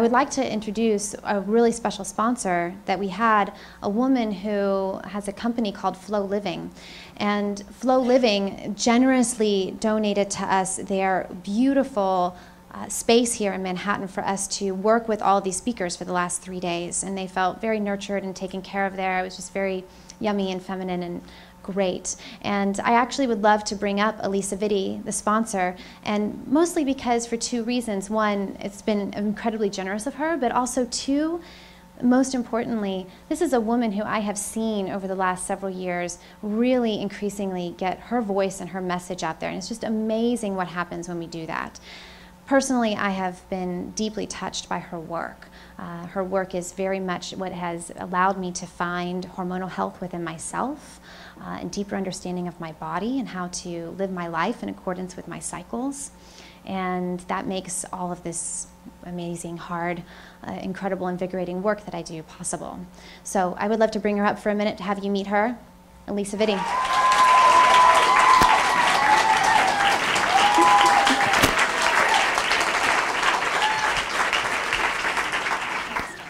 I would like to introduce a really special sponsor that we had, a woman who has a company called FLOliving. And FLOliving generously donated to us their beautiful space here in Manhattan for us to work with all of these speakers for the last 3 days. And they felt very nurtured and taken care of there. It was just very yummy and feminine and great. And I actually would love to bring up Elisa Vitti, the sponsor, and mostly because for 2 reasons. One, it's been incredibly generous of her, but also 2, most importantly, this is a woman who I have seen over the last several years really increasingly get her voice and her message out there. And it's just amazing what happens when we do that. Personally, I have been deeply touched by her work. Her work is very much what has allowed me to find hormonal health within myself, and deeper understanding of my body and how to live my life in accordance with my cycles. And that makes all of this amazing, hard, incredible, invigorating work that I do possible. So I would love to bring her up for a minute to have you meet her, Elisa Vitti.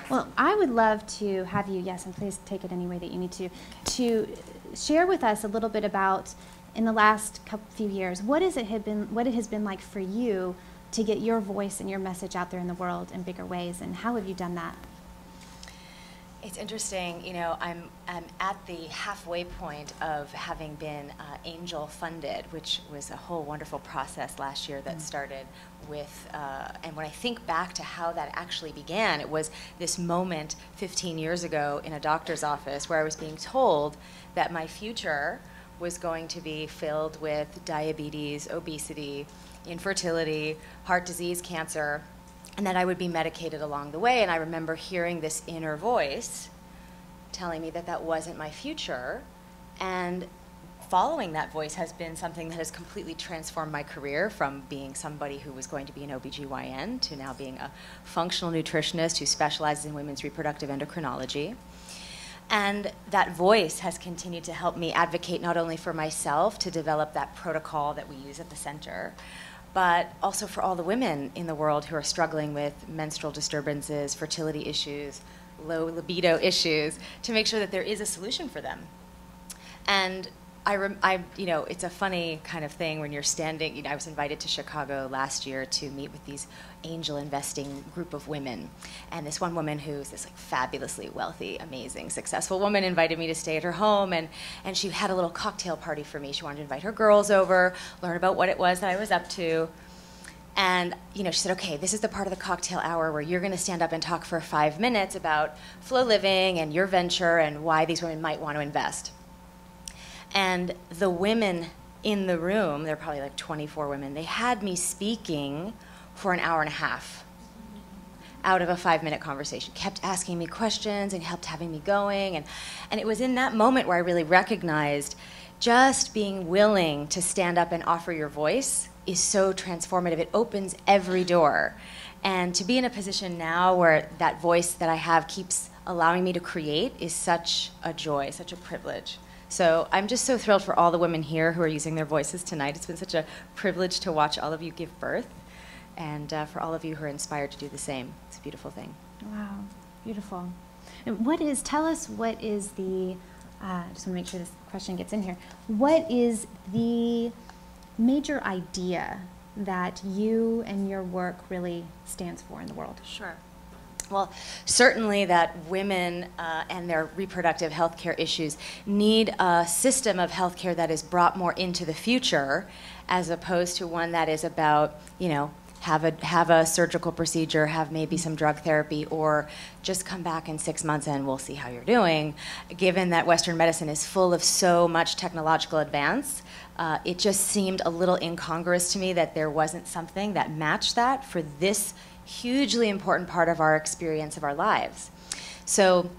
Well, I would love to have you, yes, and please take it any way that you need to share with us a little bit about, in the last few years, what it has been like for you to get your voice and your message out there in the world in bigger ways, and how have you done that? It's interesting, you know, I'm at the halfway point of having been angel funded, which was a whole wonderful process last year that started with, and when I think back to how that actually began, it was this moment 15 years ago in a doctor's office where I was being told that my future was going to be filled with diabetes, obesity, infertility, heart disease, cancer, and that I would be medicated along the way. And I remember hearing this inner voice telling me that that wasn't my future. And following that voice has been something that has completely transformed my career, from being somebody who was going to be an OBGYN to now being a functional nutritionist who specializes in women's reproductive endocrinology. And that voice has continued to help me advocate not only for myself to develop that protocol that we use at the center, but also for all the women in the world who are struggling with menstrual disturbances, fertility issues, low libido issues, to make sure that there is a solution for them. And you know, it's a funny kind of thing when you're standing, you know, I was invited to Chicago last year to meet with these angel investing group of women. And this one woman who's this like fabulously wealthy, amazing, successful woman invited me to stay at her home, and she had a little cocktail party for me. She wanted to invite her girls over, learn about what it was that I was up to. And you know, she said, okay, this is the part of the cocktail hour where you're going to stand up and talk for 5 minutes about FLOliving and your venture and why these women might want to invest. And the women in the room, there are probably like 24 women, they had me speaking for an hour and a half out of a 5-minute conversation. Kept asking me questions and helped having me going. And it was in that moment where I really recognized just being willing to stand up and offer your voice is so transformative. It opens every door. And to be in a position now where that voice that I have keeps allowing me to create is such a joy, such a privilege. So I'm just so thrilled for all the women here who are using their voices tonight. It's been such a privilege to watch all of you give birth, and for all of you who are inspired to do the same. It's a beautiful thing. Wow, beautiful. And tell us what is the, I just want to make sure this question gets in here. What is the major idea that you and your work really stands for in the world? Sure. Well, certainly that women and their reproductive health care issues need a system of health care that is brought more into the future, as opposed to one that is about, you know, have a surgical procedure, have maybe some drug therapy, or just come back in 6 months and we'll see how you're doing. Given that Western medicine is full of so much technological advance, it just seemed a little incongruous to me that there wasn't something that matched that for this hugely important part of our experience of our lives. So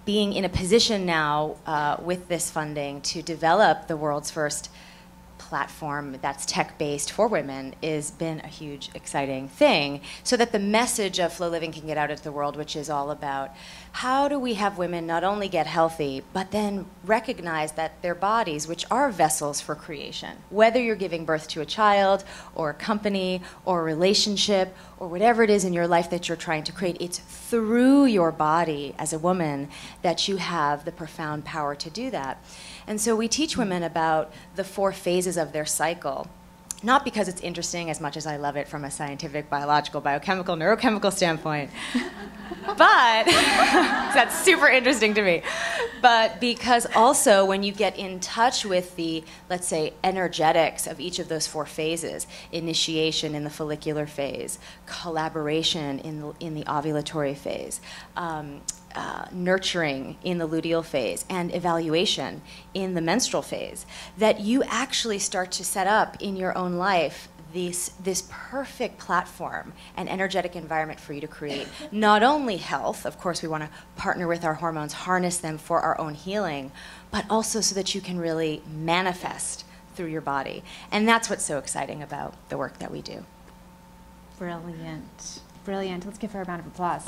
being in a position now with this funding to develop the world's first platform that's tech-based for women has been a huge, exciting thing, so that the message of FLOliving can get out into the world, which is all about how do we have women not only get healthy, but then recognize that their bodies, which are vessels for creation, whether you're giving birth to a child or a company or a relationship or whatever it is in your life that you're trying to create, it's through your body as a woman that you have the profound power to do that. And so we teach women about the 4 phases of their cycle, not because it's interesting as much as I love it from a scientific, biological, biochemical, neurochemical standpoint, but that's super interesting to me. But because also when you get in touch with the, let's say, energetics of each of those 4 phases, initiation in the follicular phase, collaboration in the ovulatory phase, nurturing in the luteal phase, and evaluation in the menstrual phase, that you actually start to set up in your own life this perfect platform and energetic environment for you to create not only health, of course we want to partner with our hormones, harness them for our own healing, but also so that you can really manifest through your body. And that's what's so exciting about the work that we do. Brilliant. Brilliant. Let's give her a round of applause.